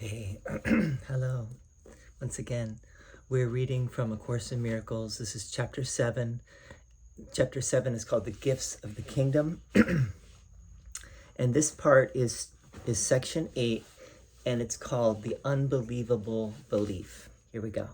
Okay, hello. Once again, we're reading from A Course in Miracles. This is chapter 7. Chapter 7 is called The Gifts of the Kingdom. And this part is section 8, and it's called The Unbelievable Belief. Here we go.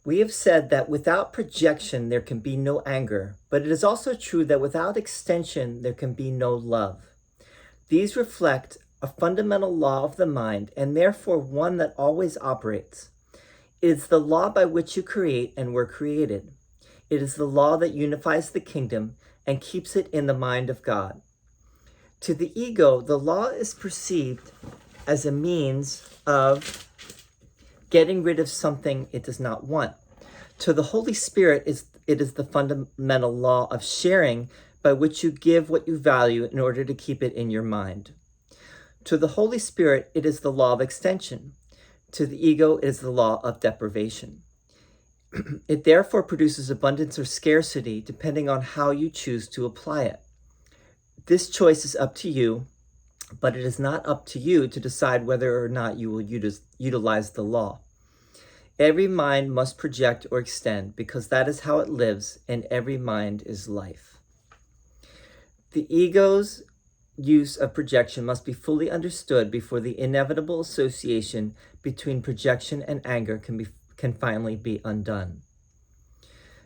We have said that without projection, there can be no anger, but it is also true that without extension, there can be no love. These reflect a fundamental law of the mind, and therefore one that always operates. It is the law by which you create and were created. It is the law that unifies the kingdom and keeps it in the mind of God. To the ego, the law is perceived as a means of getting rid of something it does not want. To the Holy Spirit, it is the fundamental law of sharing by which you give what you value in order to keep it in your mind. To the Holy Spirit, it is the law of extension. To the ego, it is the law of deprivation. It therefore produces abundance or scarcity depending on how you choose to apply it. This choice is up to you, but it is not up to you to decide whether or not you will utilize the law. Every mind must project or extend because that is how it lives, and every mind is life. The ego's use of projection must be fully understood before the inevitable association between projection and anger can finally be undone.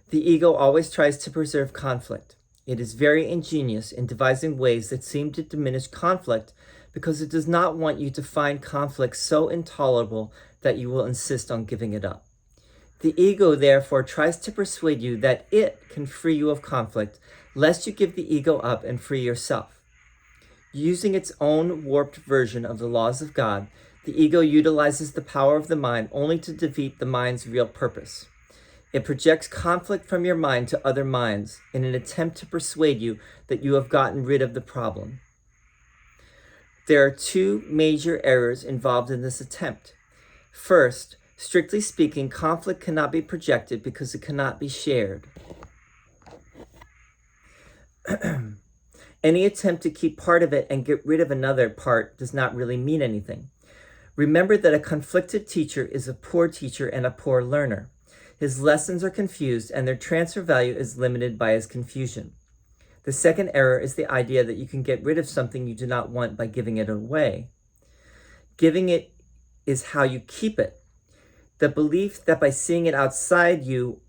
The ego always tries to preserve conflict. It is very ingenious in devising ways that seem to diminish conflict because it does not want you to find conflict so intolerable that you will insist on giving it up. The ego, therefore, tries to persuade you that it can free you of conflict, lest you give the ego up and free yourself. Using its own warped version of the laws of God, the ego utilizes the power of the mind only to defeat the mind's real purpose. It projects conflict from your mind to other minds in an attempt to persuade you that you have gotten rid of the problem. There are two major errors involved in this attempt. First, strictly speaking, conflict cannot be projected because it cannot be shared. Any attempt to keep part of it and get rid of another part does not really mean anything. Remember that a conflicted teacher is a poor teacher and a poor learner. His lessons are confused and their transfer value is limited by his confusion. The second error is the idea that you can get rid of something you do not want by giving it away. Giving it is how you keep it. The belief that by seeing it outside you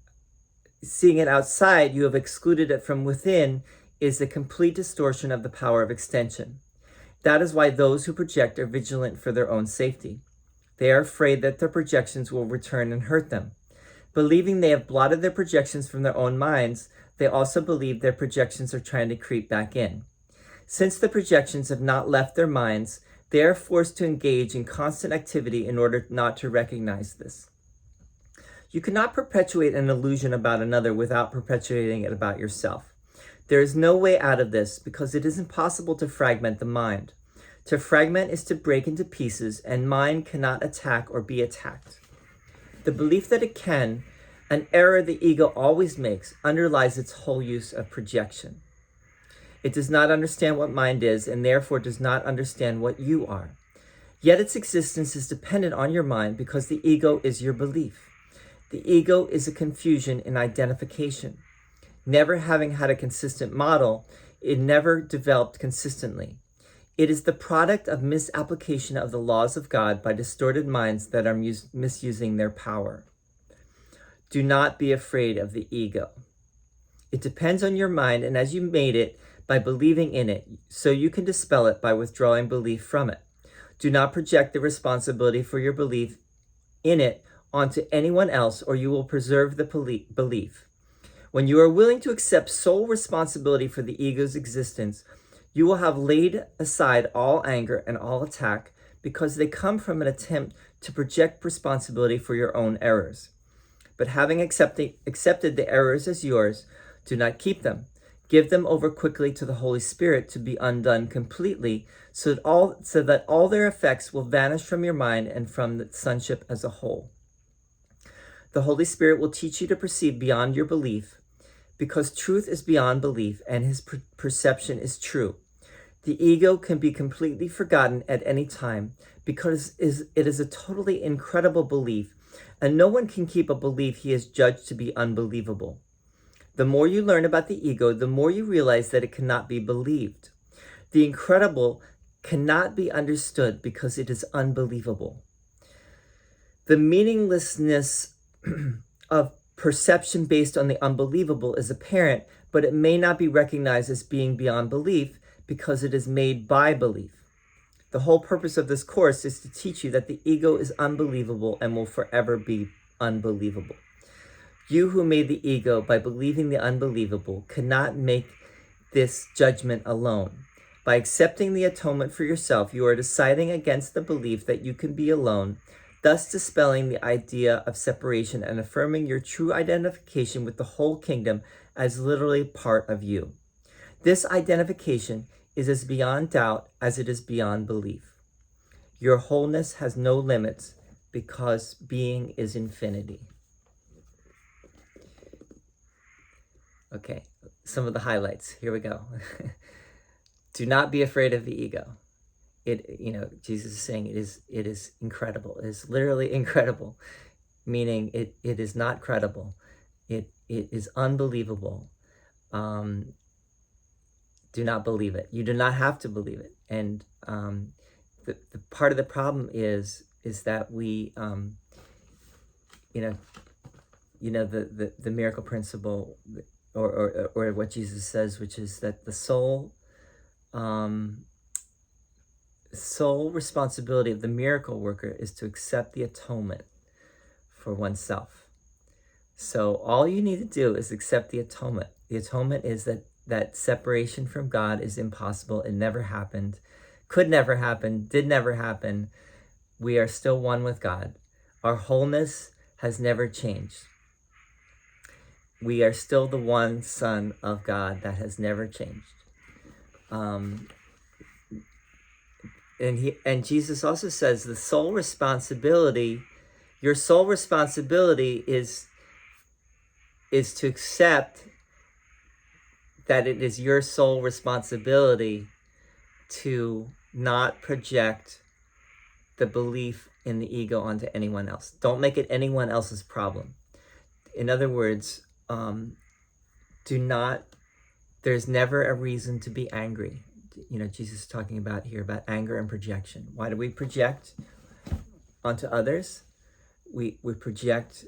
have excluded it from within is a complete distortion of the power of extension. That is why those who project are vigilant for their own safety. They are afraid that their projections will return and hurt them. Believing they have blotted their projections from their own minds, they also believe their projections are trying to creep back in. Since the projections have not left their minds, they are forced to engage in constant activity in order not to recognize this. You cannot perpetuate an illusion about another without perpetuating it about yourself. There is no way out of this because it is impossible to fragment the mind. To fragment is to break into pieces, and mind cannot attack or be attacked. The belief that it can, an error the ego always makes, underlies its whole use of projection. It does not understand what mind is and therefore does not understand what you are. Yet its existence is dependent on your mind because the ego is your belief. The ego is a confusion in identification. Never having had a consistent model, it never developed consistently. It is the product of misapplication of the laws of God by distorted minds that are misusing their power. Do not be afraid of the ego. It depends on your mind, and as you made it, by believing in it, so you can dispel it by withdrawing belief from it. Do not project the responsibility for your belief in it onto anyone else, or you will preserve the belief. When you are willing to accept sole responsibility for the ego's existence, you will have laid aside all anger and all attack because they come from an attempt to project responsibility for your own errors. But having accepted the errors as yours, do not keep them. Give them over quickly to the Holy Spirit to be undone completely so that all their effects will vanish from your mind and from the sonship as a whole. The Holy Spirit will teach you to perceive beyond your belief, because truth is beyond belief and his perception is true. The ego can be completely forgotten at any time because it is a totally incredible belief, and no one can keep a belief he has judged to be unbelievable. The more you learn about the ego, the more you realize that it cannot be believed. The incredible cannot be understood because it is unbelievable. The meaninglessness of perception based on the unbelievable is apparent, but it may not be recognized as being beyond belief because it is made by belief. The whole purpose of this course is to teach you that the ego is unbelievable and will forever be unbelievable. You who made the ego by believing the unbelievable cannot make this judgment alone. By accepting the atonement for yourself, you are deciding against the belief that you can be alone, thus dispelling the idea of separation and affirming your true identification with the whole kingdom as literally part of you. This identification is as beyond doubt as it is beyond belief. Your wholeness has no limits because being is infinity. Okay, some of the highlights. Here we go. Do not be afraid of the ego. Jesus is saying it is incredible. It is literally incredible, meaning it is not credible. It is unbelievable. Do not believe it. You do not have to believe it. And the part of the problem is that we, the miracle principle, or what Jesus says, which is that the sole responsibility of the miracle worker is to accept the atonement for oneself. So all you need to do is accept the atonement. The atonement is that separation from God is impossible. It never happened, could never happen, did never happen. We are still one with God. Our wholeness has never changed. We are still the one Son of God that has never changed. And Jesus also says your sole responsibility is to accept that it is your sole responsibility to not project the belief in the ego onto anyone else. Don't make it anyone else's problem. In other words, there's never a reason to be angry. Jesus is talking about here about anger and projection. Why do we project onto others? We project,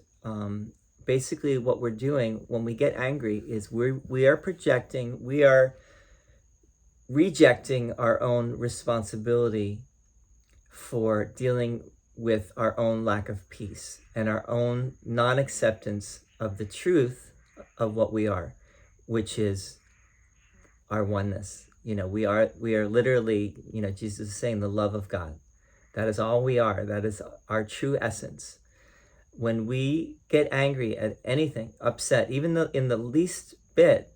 basically what we're doing when we get angry is we are projecting, we are rejecting our own responsibility for dealing with our own lack of peace and our own non-acceptance of the truth of what we are, which is our oneness. We are literally, Jesus is saying the love of God. That is all we are. That is our true essence. When we get angry at anything, upset, even though in the least bit,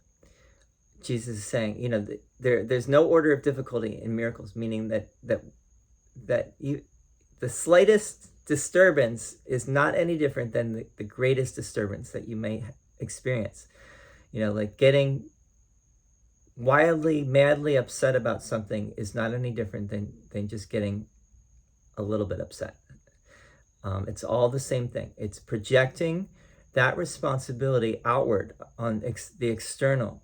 Jesus is saying, there's no order of difficulty in miracles, meaning that the slightest disturbance is not any different than the greatest disturbance that you may experience. Like getting wildly, madly upset about something is not any different than just getting a little bit upset. It's all the same thing. It's projecting that responsibility outward on the external,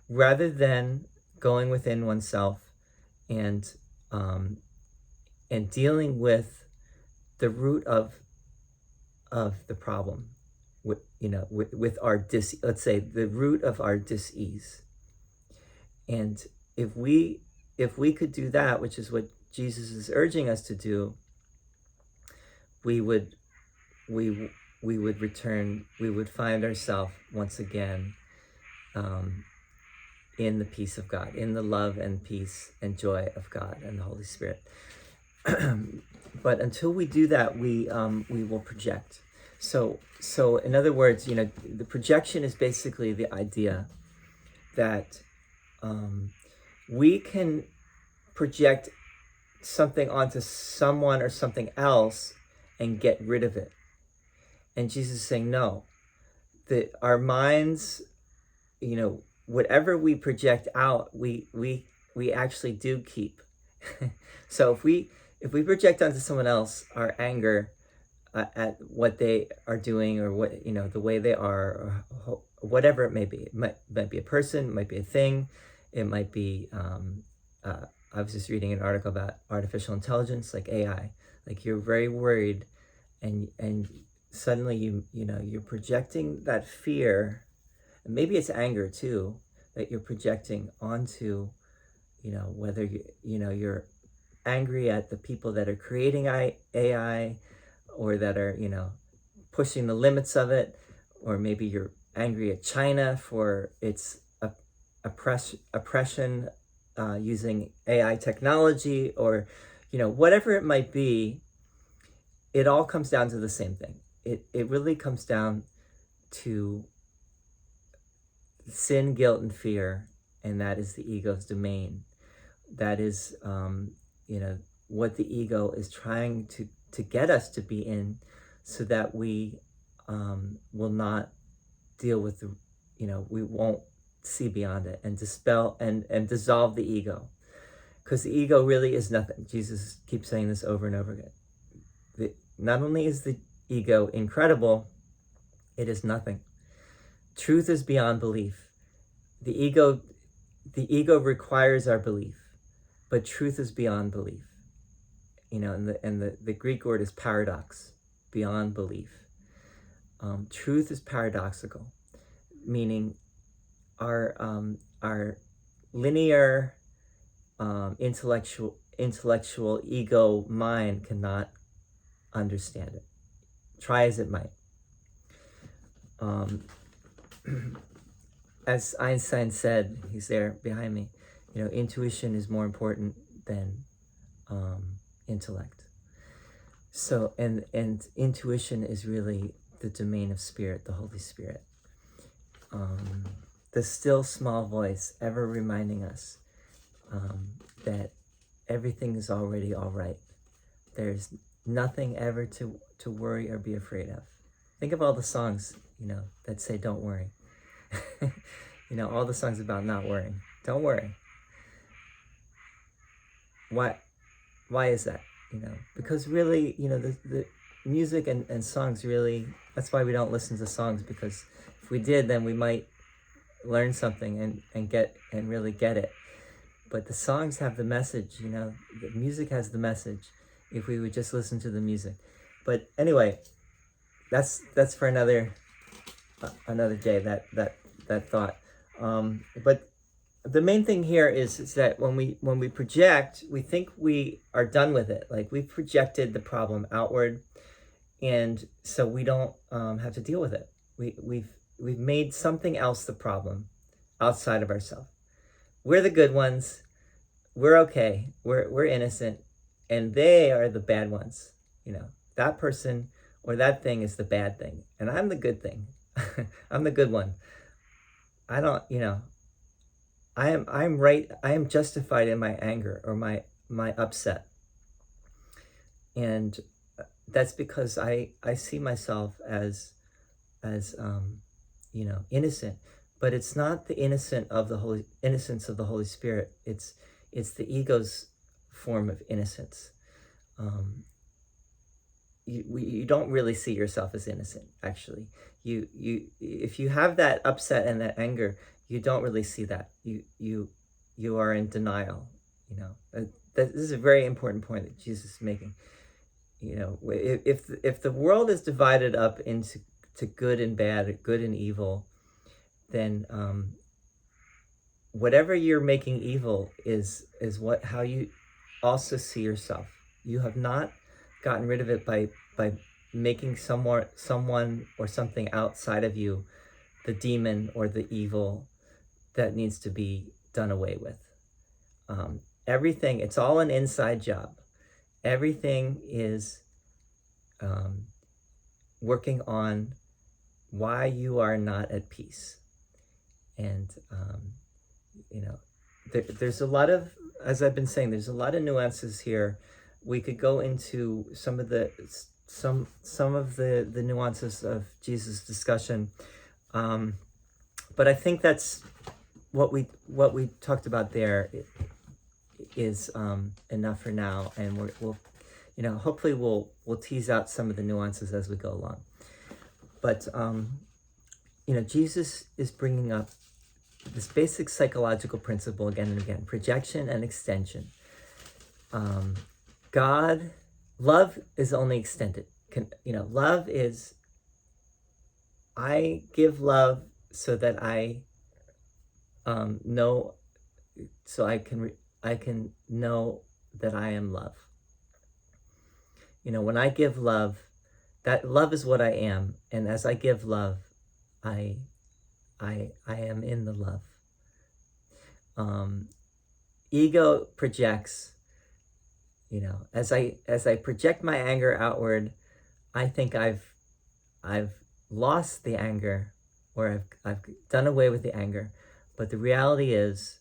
rather than going within oneself and dealing with the root of the problem, with our let's say the root of our dis-ease. And if we could do that, which is what Jesus is urging us to do, we would return, we would find ourselves once again in the peace of God, in the love and peace and joy of God and the Holy Spirit. But until we do that, we will project. So in other words, the projection is basically the idea that we can project something onto someone or something else and get rid of it. And Jesus is saying, no, that our minds, whatever we project out, we we actually do keep. So if we project onto someone else our anger at what they are doing, or what, the way they are, or whatever it may be. It might be a person, it might be a thing, it might be. I was just reading an article about artificial intelligence, like AI. Like, you're very worried, and suddenly you're projecting that fear, and maybe it's anger too, that you're projecting onto, whether you're angry at the people that are creating AI, or that are, pushing the limits of it, or maybe you're angry at China for its oppression using AI technology, or, whatever it might be. It all comes down to the same thing. It really comes down to sin, guilt, and fear, and that is the ego's domain. That is, what the ego is trying to get us to be in, so that we will not deal with we won't see beyond it, and dispel and dissolve the ego. Because the ego really is nothing. Jesus keeps saying this over and over again. Not only is the ego incredible, it is nothing. Truth is beyond belief. The ego requires our belief, but truth is beyond belief. And the Greek word is paradox, beyond belief. Truth is paradoxical, meaning our linear intellectual ego mind cannot understand it, try as it might. As Einstein said, he's there behind me, intuition is more important than intellect. So, and intuition is really the domain of spirit, the Holy Spirit. The still small voice ever reminding us that everything is already all right. There's nothing ever to worry or be afraid of. Think of all the songs, that say don't worry. All the songs about not worrying. Don't worry. Why is that? Because really, the music and songs really, that's why we don't listen to songs, because if we did, then we might learn something and really get it. But the songs have the message, the music has the message, if we would just listen to the music. But anyway, that's for another day, that thought. But the main thing here is that when we project, we think we are done with it. Like, we've projected the problem outward, and so we don't have to deal with it. We've made something else the problem outside of ourselves. We're the good ones. We're okay. We're innocent, and they are the bad ones. That person or that thing is the bad thing, and I'm the good thing. I'm the good one. I don't, I'm right. I am justified in my anger or my upset, and that's because I see myself as innocent. But it's not the innocence of the Holy Spirit. It's the ego's form of innocence. You don't really see yourself as innocent, actually. If you have that upset and that anger, you don't really see that. You are in denial. This is a very important point that Jesus is making. If the world is divided up into good and bad, good and evil, then whatever you're making evil is how you also see yourself. You have not gotten rid of it by making someone or something outside of you the demon or the evil that needs to be done away with. Everything, it's all an inside job. Everything is working on why you are not at peace. And there's a lot of, as I've been saying, there's a lot of nuances here. We could go into some of the nuances of Jesus' discussion, but I think that's what we talked about there. is enough for now, and we'll hopefully we'll tease out some of the nuances as we go along. But Jesus is bringing up this basic psychological principle again and again: projection and extension. Love is only extended. Love is, I give love so that I know, so I can know that I am love. When I give love, that love is what I am, and as I give love, I am in the love. Ego projects. As I project my anger outward, I think I've lost the anger, or I've done away with the anger. But the reality is,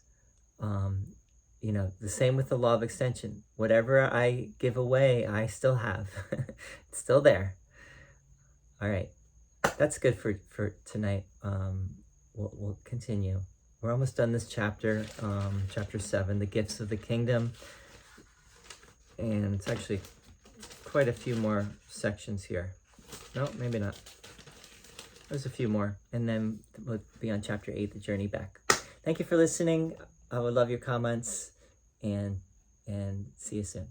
the same with the law of extension. Whatever I give away, I still have. It's still there. All right, that's good for tonight. We'll continue. We're almost done this chapter, chapter 7, the gifts of the kingdom. And it's actually quite a few more sections here. No, maybe not. There's a few more. And then we'll be on chapter 8, the journey back. Thank you for listening. I would love your comments, and see you soon.